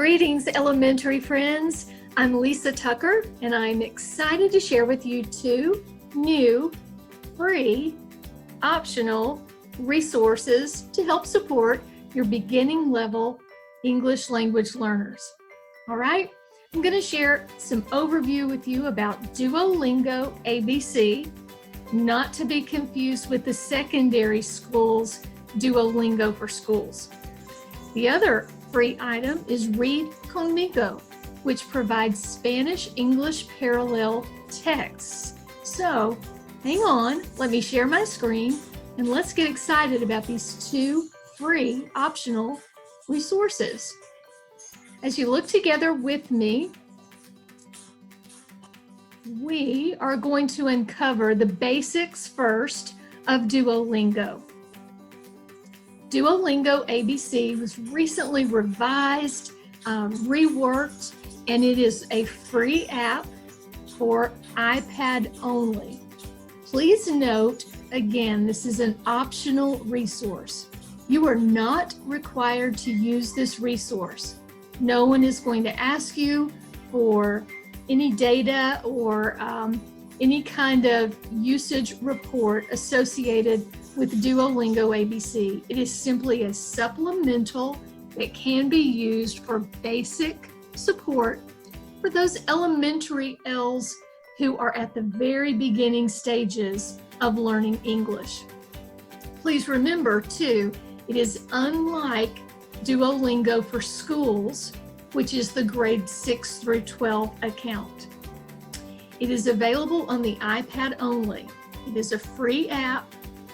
Greetings, elementary friends. I'm Lisa Tucker, and I'm excited to share with you two new, free, optional resources to help support your beginning level English language learners. All right, I'm going to share some overview with you about Duolingo ABC, not to be confused with the secondary school's Duolingo for Schools. The other free item is Read Conmigo, which provides Spanish-English parallel texts. So hang on, let me share my screen, and let's get excited about these two free optional resources. As you look together with me, we are going to uncover the basics first of Duolingo. Duolingo ABC was recently revised, reworked, and it is a free app for iPad only. Please note, again, this is an optional resource. You are not required to use this resource. No one is going to ask you for any data or any kind of usage report associated with Duolingo ABC. It is simply a supplemental that can be used for basic support for those elementary L's who are at the very beginning stages of learning English. Please remember too, it is unlike Duolingo for Schools, which is the grade 6 through 12 account. It is available on the iPad only. It is a free app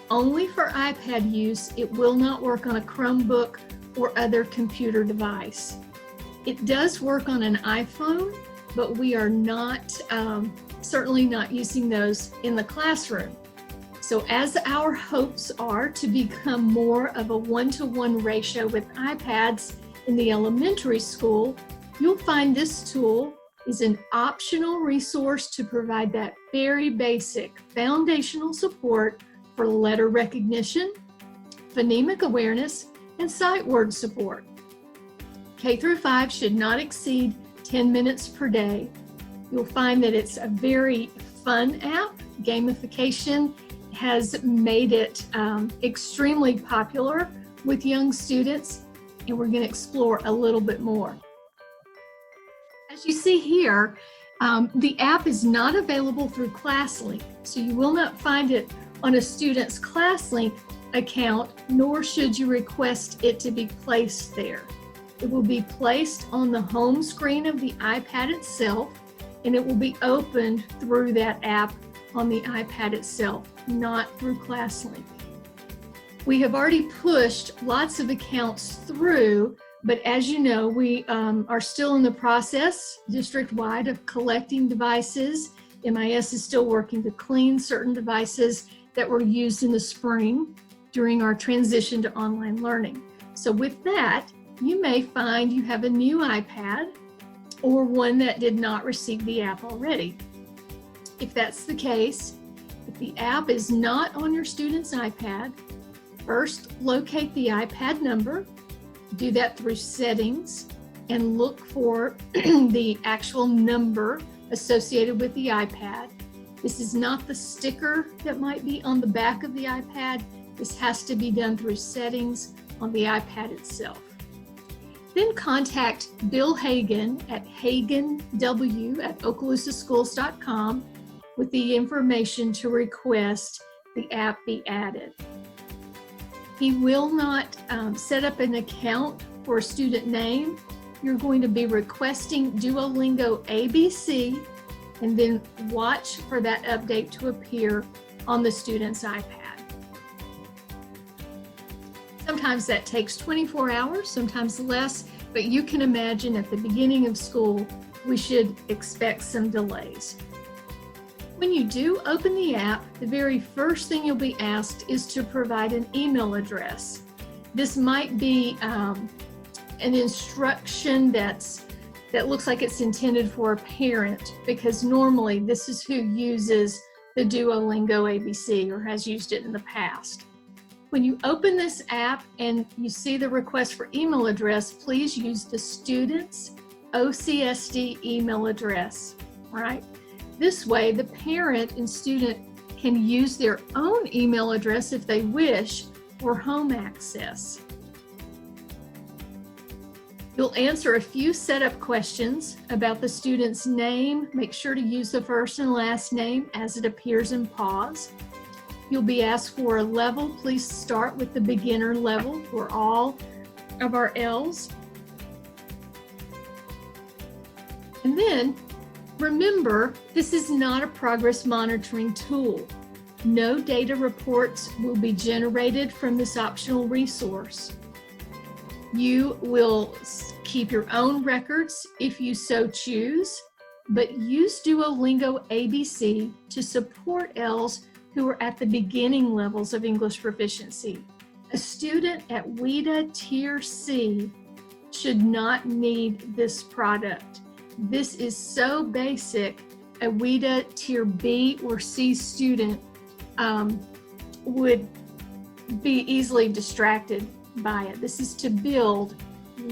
only for iPad use. It will not work on a Chromebook or other computer device. It does work on an iPhone, but we are not, certainly not using those in the classroom. So as our hopes are to become more of a one-to-one ratio with iPads in the elementary school, you'll find this tool is an optional resource to provide that very basic foundational support for letter recognition, phonemic awareness, and sight word support. K through 5 should not exceed 10 minutes per day. You'll find that it's a very fun app. Gamification has made it extremely popular with young students, and we're going to explore a little bit more. As you see here, the app is not available through ClassLink, so you will not find it on a student's ClassLink account, nor should you request it to be placed there. It will be placed on the home screen of the iPad itself, and it will be opened through that app on the iPad itself, not through ClassLink. We have already pushed lots of accounts through, but as you know, we are still in the process district-wide of collecting devices. MIS is still working to clean certain devices that were used in the spring during our transition to online learning. So with that, you may find you have a new iPad or one that did not receive the app already. If that's the case, if the app is not on your student's iPad, first locate the iPad number, do that through settings, and look for the actual number associated with the iPad. This is not the sticker that might be on the back of the iPad. This has to be done through settings on the iPad itself. Then contact Bill Hagen at hagenw@okaloosaschools.com with the information to request the app be added. He will not set up an account for a student name. You're going to be requesting Duolingo ABC and then watch for that update to appear on the student's iPad. Sometimes that takes 24 hours, sometimes less, but you can imagine at the beginning of school, we should expect some delays. When you do open the app, the very first thing you'll be asked is to provide an email address. This might be an instruction that looks like it's intended for a parent, because normally this is who uses the Duolingo ABC or has used it in the past. When you open this app and you see the request for email address, please use the student's OCSD email address, right? This way, the parent and student can use their own email address if they wish for home access. You'll answer a few setup questions about the student's name. Make sure to use the first and last name as it appears in PAWS. You'll be asked for a level. Please start with the beginner level for all of our L's. And then remember, this is not a progress monitoring tool. No data reports will be generated from this optional resource. You will keep your own records if you so choose, but use Duolingo ABC to support L's who are at the beginning levels of English proficiency. A student at WIDA Tier C should not need this product. This is so basic, a WIDA Tier B or C student would be easily distracted by it. This is to build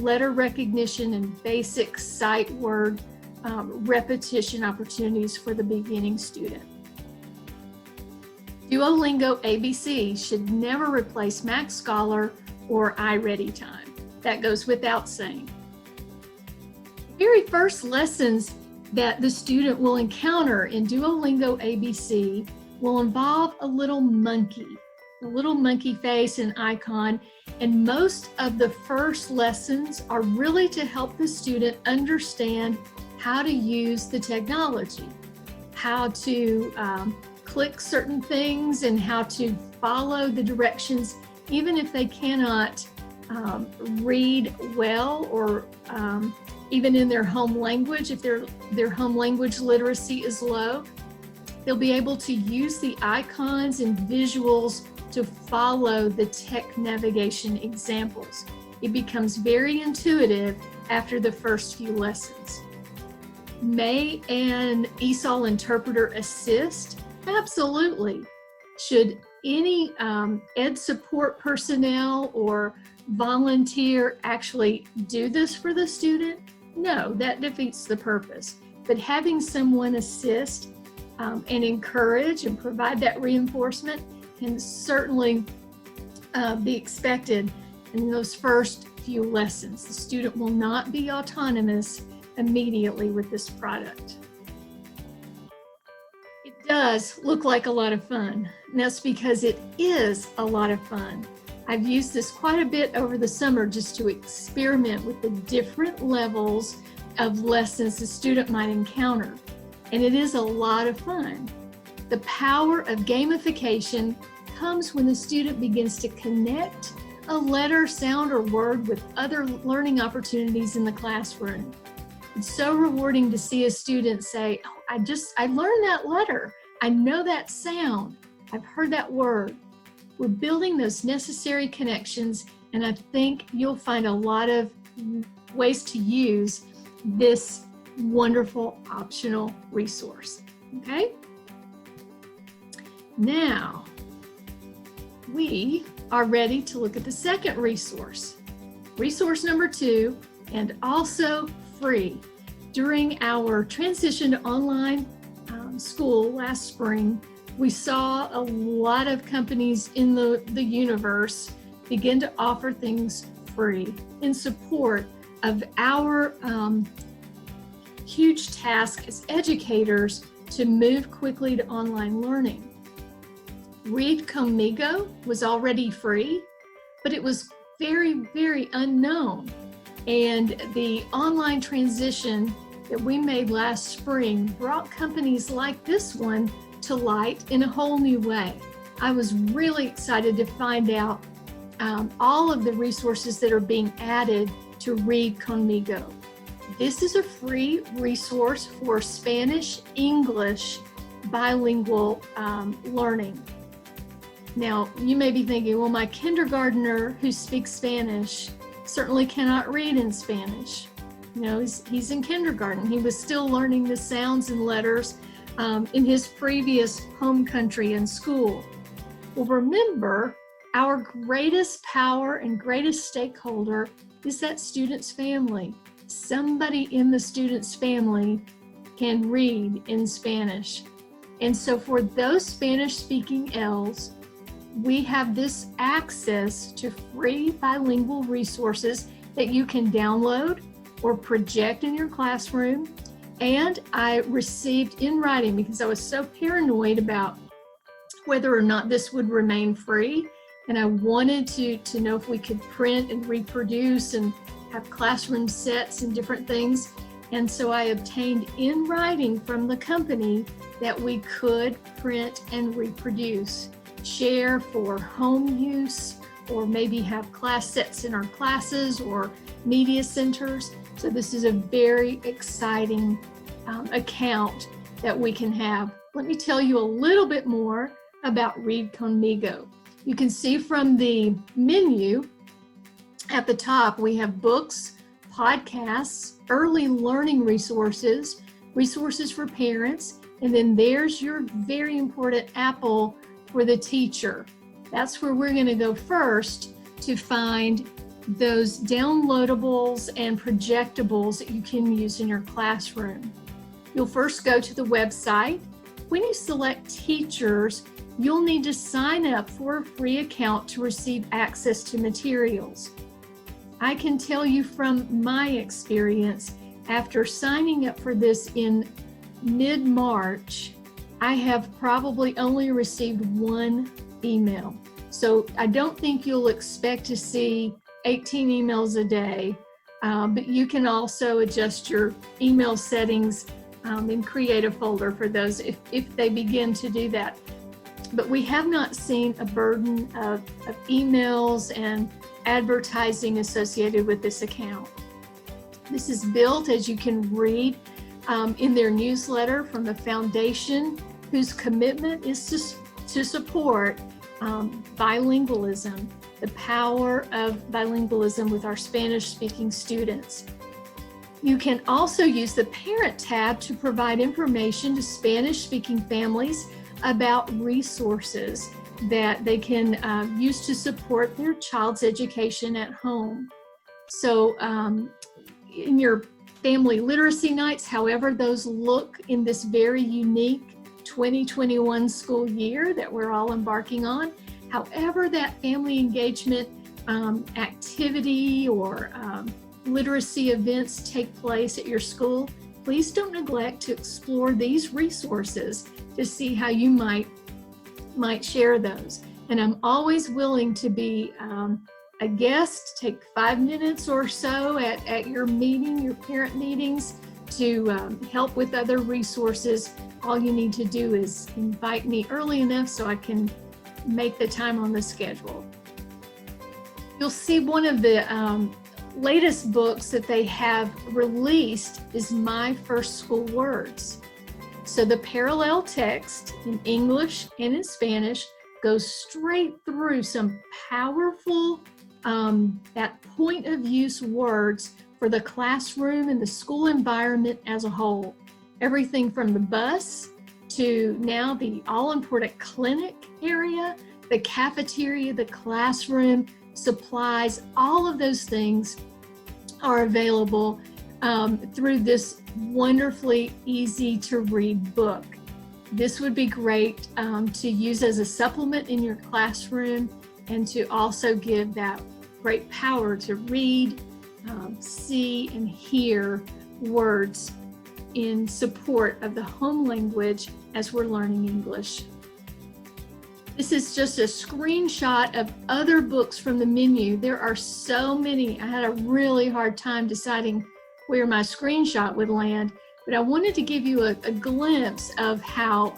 letter recognition and basic sight word repetition opportunities for the beginning student. Duolingo ABC should never replace Max Scholar or iReady Time. That goes without saying. The very first lessons that the student will encounter in Duolingo ABC will involve a little monkey face and icon, and most of the first lessons are really to help the student understand how to use the technology, how to click certain things and how to follow the directions, even if they cannot read well or even in their home language, if their home language literacy is low. They'll be able to use the icons and visuals to follow the tech navigation examples. It becomes very intuitive after the first few lessons. May an ESOL interpreter assist? Absolutely. Should any ed support personnel or volunteer actually do this for the student? No, that defeats the purpose. But having someone assist and encourage and provide that reinforcement can certainly be expected in those first few lessons. The student will not be autonomous immediately with this product. It does look like a lot of fun, and that's because it is a lot of fun. I've used this quite a bit over the summer just to experiment with the different levels of lessons the student might encounter, and it is a lot of fun. The power of gamification comes when the student begins to connect a letter, sound, or word with other learning opportunities in the classroom. It's so rewarding to see a student say, "Oh, I learned that letter. I know that sound. I've heard that word." We're building those necessary connections, and I think you'll find a lot of ways to use this wonderful optional resource. Okay? Now, we are ready to look at the second resource. Resource number 2, and also free. During our transition to online school last spring, we saw a lot of companies in the universe begin to offer things free in support of our huge task as educators to move quickly to online learning. Read Conmigo was already free, but it was very, very unknown. And the online transition that we made last spring brought companies like this one to light in a whole new way. I was really excited to find out all of the resources that are being added to Read Conmigo. This is a free resource for Spanish-English bilingual learning. Now, you may be thinking, well, my kindergartner who speaks Spanish certainly cannot read in Spanish. You know, he's in kindergarten. He was still learning the sounds and letters in his previous home country and school. Well, remember, Our greatest power and greatest stakeholder is that student's family. Somebody in the student's family can read in Spanish. And so for those Spanish-speaking ELs, we have this access to free bilingual resources that you can download or project in your classroom. And I received in writing, because I was so paranoid about whether or not this would remain free, and I wanted to know if we could print and reproduce and have classroom sets and different things. And so I obtained in writing from the company that we could print and reproduce, share for home use, or maybe have class sets in our classes or media centers. So this is a very exciting account that we can have. Let me tell you a little bit more about Read Conmigo. You can see from the menu at the top, we have books, podcasts, early learning resources, resources for parents, and then there's your very important Apple for the teacher. That's where we're going to go first to find those downloadables and projectables that you can use in your classroom. You'll first go to the website. When you select teachers, you'll need to sign up for a free account to receive access to materials. I can tell you from my experience, after signing up for this in mid-March, I have probably only received one email. So I don't think you'll expect to see 18 emails a day, but you can also adjust your email settings and create a folder for those if they begin to do that. But we have not seen a burden of emails and advertising associated with this account. This is built, as you can read in their newsletter, from the foundation whose commitment is to support bilingualism, the power of bilingualism with our Spanish-speaking students. You can also use the Parent tab to provide information to Spanish-speaking families about resources that they can use to support their child's education at home. So in your family literacy nights, however those look in this very unique 2021 school year that we're all embarking on, however that family engagement activity or literacy events take place at your school, please don't neglect to explore these resources to see how you might share those. And I'm always willing to be a guest, take 5 minutes or so at your meeting, your parent meetings, to help with other resources. All you need to do is invite me early enough so I can make the time on the schedule. You'll see one of the latest books that they have released is My First School Words. So the parallel text in English and in Spanish goes straight through some powerful, that point of use words for the classroom and the school environment as a whole. Everything from the bus to now the all-important clinic area, the cafeteria, the classroom, supplies, all of those things are available through this wonderfully easy to read book. This would be great to use as a supplement in your classroom and to also give that great power to read, see, and hear words in support of the home language as we're learning English. This is just a screenshot of other books from the menu. There are so many. I had a really hard time deciding where my screenshot would land, but I wanted to give you a glimpse of how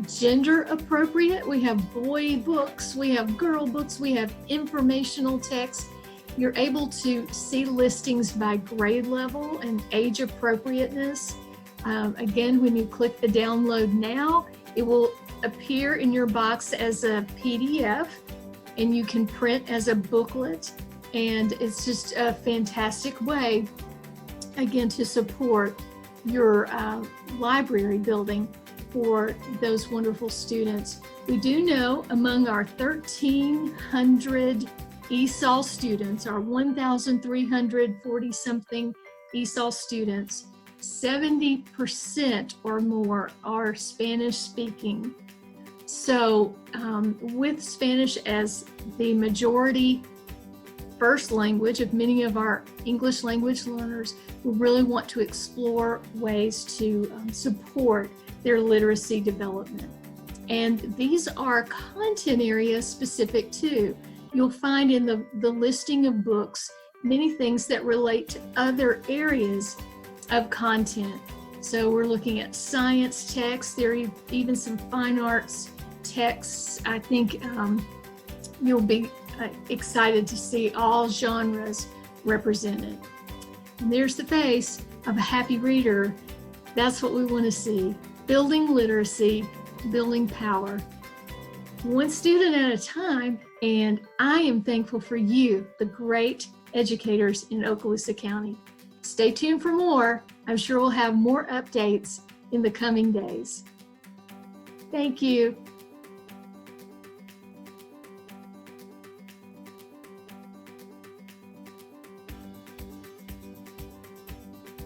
gender appropriate. We have boy books, we have girl books, we have informational text. You're able to see listings by grade level and age appropriateness. Again, when you click the download now, it will appear in your box as a PDF, and you can print as a booklet. And it's just a fantastic way, again, to support your library building. for those wonderful students. We do know among our 1,300 ESOL students, our 1,340 something ESOL students, 70% or more are Spanish speaking. So with Spanish as the majority first language of many of our English language learners, we really want to explore ways to support their literacy development. And these are content area specific too. You'll find in the listing of books many things that relate to other areas of content. So we're looking at science texts. There are even some fine arts texts. I think you'll be excited to see all genres represented. And there's the face of a happy reader. That's what we want to see. Building literacy, building power. One student at a time, and I am thankful for you, the great educators in Okaloosa County. Stay tuned for more. I'm sure we'll have more updates in the coming days. Thank you.